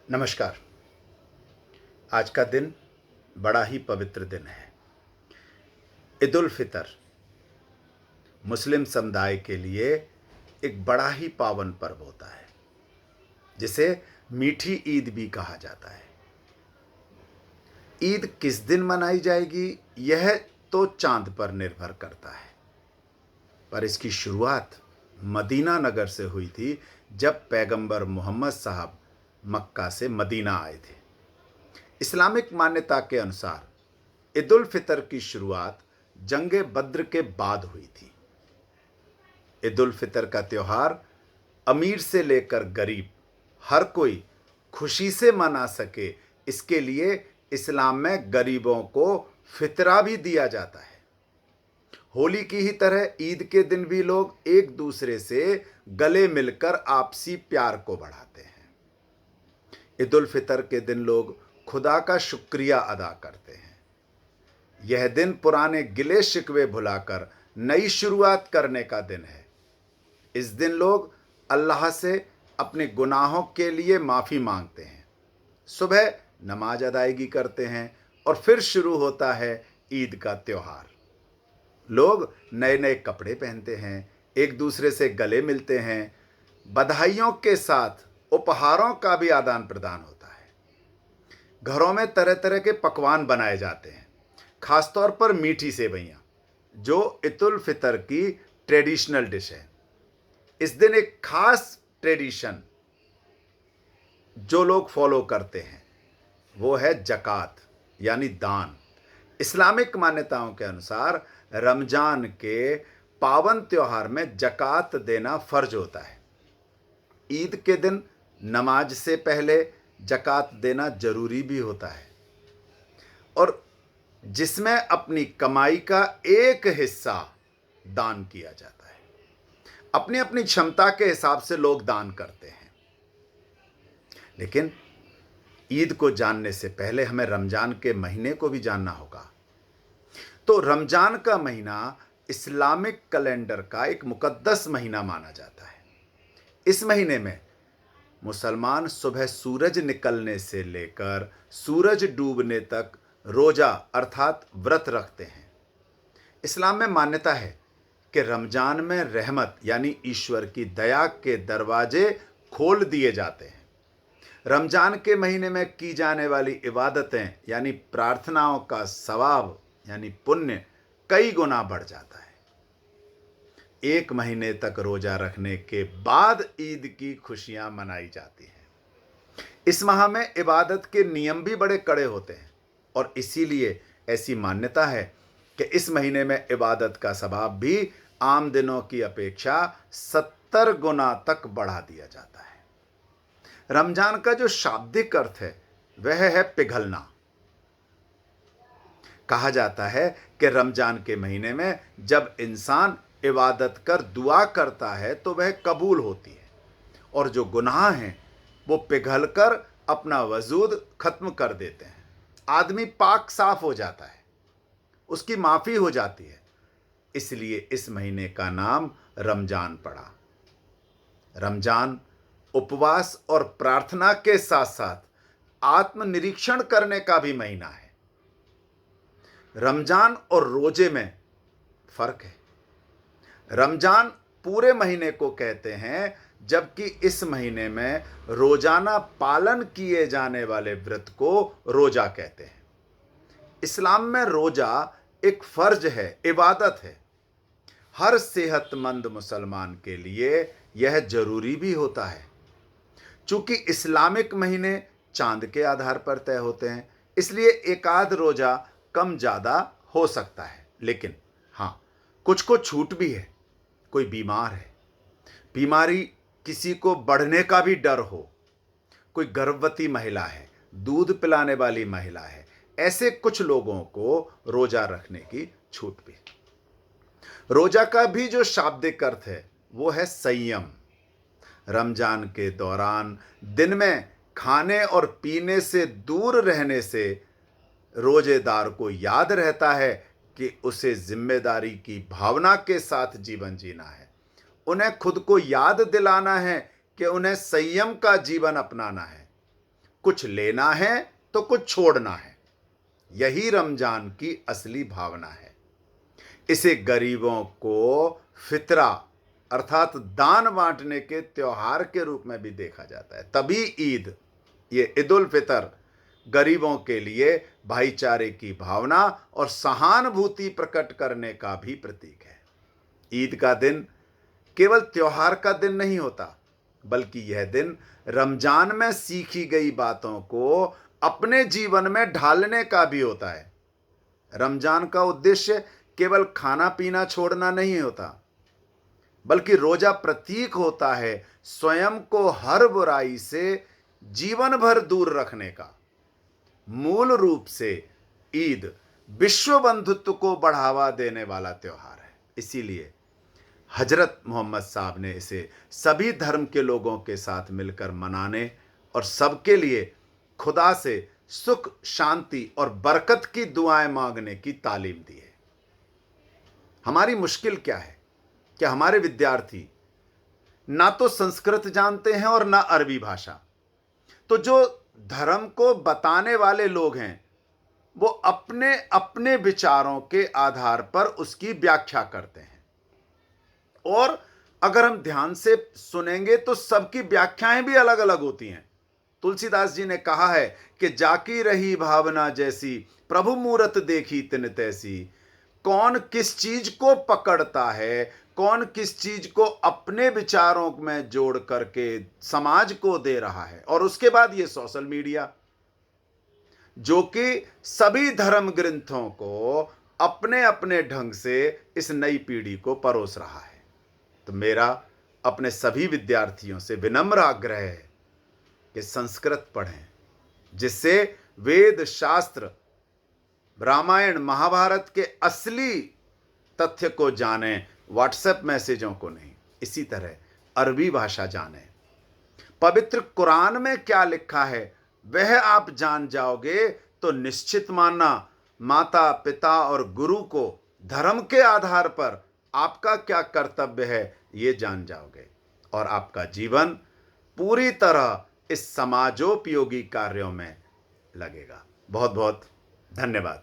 नमस्कार। आज का दिन बड़ा ही पवित्र दिन है। ईद उल फितर मुस्लिम समुदाय के लिए एक बड़ा ही पावन पर्व होता है, जिसे मीठी ईद भी कहा जाता है। ईद किस दिन मनाई जाएगी, यह तो चांद पर निर्भर करता है, पर इसकी शुरुआत मदीना नगर से हुई थी, जब पैगंबर मोहम्मद साहब मक्का से मदीना आए थे। इस्लामिक मान्यता के अनुसार ईद उल फितर की शुरुआत जंगे बद्र के बाद हुई थी। ईद उल फितर का त्यौहार अमीर से लेकर गरीब हर कोई खुशी से मना सके, इसके लिए इस्लाम में गरीबों को फितरा भी दिया जाता है। होली की ही तरह ईद के दिन भी लोग एक दूसरे से गले मिलकर आपसी प्यार को बढ़ाते हैं। ईद उल फितर के दिन लोग खुदा का शुक्रिया अदा करते हैं। यह दिन पुराने गिले शिकवे भुलाकर नई शुरुआत करने का दिन है। इस दिन लोग अल्लाह से अपने गुनाहों के लिए माफ़ी मांगते हैं, सुबह नमाज अदायगी करते हैं और फिर शुरू होता है ईद का त्यौहार। लोग नए नए कपड़े पहनते हैं, एक दूसरे से गले मिलते हैं, बधाइयों के साथ उपहारों का भी आदान प्रदान होता है। घरों में तरह तरह के पकवान बनाए जाते हैं, खासतौर पर मीठी सेवइयाँ, जो ईद उल फितर की ट्रेडिशनल डिश है। इस दिन एक खास ट्रेडिशन जो लोग फॉलो करते हैं वो है ज़कात यानी दान। इस्लामिक मान्यताओं के अनुसार रमजान के पावन त्योहार में ज़कात देना फर्ज होता है। ईद के दिन नमाज से पहले ज़कात देना जरूरी भी होता है, और जिसमें अपनी कमाई का एक हिस्सा दान किया जाता है। अपनी अपनी क्षमता के हिसाब से लोग दान करते हैं, लेकिन ईद को जानने से पहले हमें रमजान के महीने को भी जानना होगा। तो रमजान का महीना इस्लामिक कैलेंडर का एक मुकद्दस महीना माना जाता है। इस महीने में मुसलमान सुबह सूरज निकलने से लेकर सूरज डूबने तक रोजा अर्थात व्रत रखते हैं। इस्लाम में मान्यता है कि रमजान में रहमत यानी ईश्वर की दया के दरवाजे खोल दिए जाते हैं। रमजान के महीने में की जाने वाली इबादतें यानी प्रार्थनाओं का सवाब यानी पुण्य कई गुना बढ़ जाता है। एक महीने तक रोजा रखने के बाद ईद की खुशियां मनाई जाती हैं। इस माह में इबादत के नियम भी बड़े कड़े होते हैं, और इसीलिए ऐसी मान्यता है कि इस महीने में इबादत का सवाब भी आम दिनों की अपेक्षा 70 गुना तक बढ़ा दिया जाता है। रमजान का जो शाब्दिक अर्थ है वह है पिघलना। कहा जाता है कि रमजान के महीने में जब इंसान इबादत कर दुआ करता है तो वह कबूल होती है, और जो गुनाह हैं वो पिघलकर अपना वजूद खत्म कर देते हैं। आदमी पाक साफ हो जाता है, उसकी माफ़ी हो जाती है। इसलिए इस महीने का नाम रमजान पड़ा। रमजान उपवास और प्रार्थना के साथ साथ आत्मनिरीक्षण करने का भी महीना है। रमजान और रोजे में फर्क है। रमजान पूरे महीने को कहते हैं, जबकि इस महीने में रोजाना पालन किए जाने वाले व्रत को रोजा कहते हैं। इस्लाम में रोजा एक फर्ज है, इबादत है। हर सेहतमंद मुसलमान के लिए यह जरूरी भी होता है। चूंकि इस्लामिक महीने चांद के आधार पर तय होते हैं, इसलिए एक आध रोजा कम ज़्यादा हो सकता है, लेकिन हाँ, कुछ को छूट भी है। कोई बीमार है, बीमारी किसी को बढ़ने का भी डर हो, कोई गर्भवती महिला है, दूध पिलाने वाली महिला है, ऐसे कुछ लोगों को रोजा रखने की छूट भी। रोजा का भी जो शाब्दिक अर्थ है वो है संयम। रमजान के दौरान दिन में खाने और पीने से दूर रहने से रोजेदार को याद रहता है कि उसे जिम्मेदारी की भावना के साथ जीवन जीना है। उन्हें खुद को याद दिलाना है कि उन्हें संयम का जीवन अपनाना है। कुछ लेना है तो कुछ छोड़ना है। यही रमजान की असली भावना है। इसे गरीबों को फितरा अर्थात दान बांटने के त्योहार के रूप में भी देखा जाता है। तभी ईद, ये ईद उल फितर, गरीबों के लिए भाईचारे की भावना और सहानुभूति प्रकट करने का भी प्रतीक है। ईद का दिन केवल त्योहार का दिन नहीं होता, बल्कि यह दिन रमजान में सीखी गई बातों को अपने जीवन में ढालने का भी होता है। रमजान का उद्देश्य केवल खाना पीना छोड़ना नहीं होता, बल्कि रोजा प्रतीक होता है स्वयं को हर बुराई से जीवन भर दूर रखने का। मूल रूप से ईद विश्व बंधुत्व को बढ़ावा देने वाला त्योहार है। इसीलिए हजरत मोहम्मद साहब ने इसे सभी धर्म के लोगों के साथ मिलकर मनाने और सबके लिए खुदा से सुख, शांति और बरकत की दुआएं मांगने की तालीम दी है। हमारी मुश्किल क्या है कि हमारे विद्यार्थी ना तो संस्कृत जानते हैं और ना अरबी भाषा। तो जो धर्म को बताने वाले लोग हैं वो अपने अपने विचारों के आधार पर उसकी व्याख्या करते हैं, और अगर हम ध्यान से सुनेंगे तो सबकी व्याख्याएं भी अलग अलग होती हैं। तुलसीदास जी ने कहा है कि जाकी रही भावना जैसी, प्रभु मूरत देखी तिन तैसी। कौन किस चीज को पकड़ता है, कौन किस चीज को अपने विचारों में जोड़ करके समाज को दे रहा है। और उसके बाद ये सोशल मीडिया जो कि सभी धर्म ग्रंथों को अपने अपने ढंग से इस नई पीढ़ी को परोस रहा है। तो मेरा अपने सभी विद्यार्थियों से विनम्र आग्रह है कि संस्कृत पढ़ें, जिससे वेद, शास्त्र, रामायण, महाभारत के असली तथ्य को जानें, व्हाट्सएप मैसेजों को नहीं। इसी तरह अरबी भाषा जानें, पवित्र कुरान में क्या लिखा है वह आप जान जाओगे तो निश्चित मानना माता, पिता और गुरु को धर्म के आधार पर आपका क्या कर्तव्य है ये जान जाओगे, और आपका जीवन पूरी तरह इस समाजोपयोगी कार्यों में लगेगा। बहुत बहुत धन्यवाद।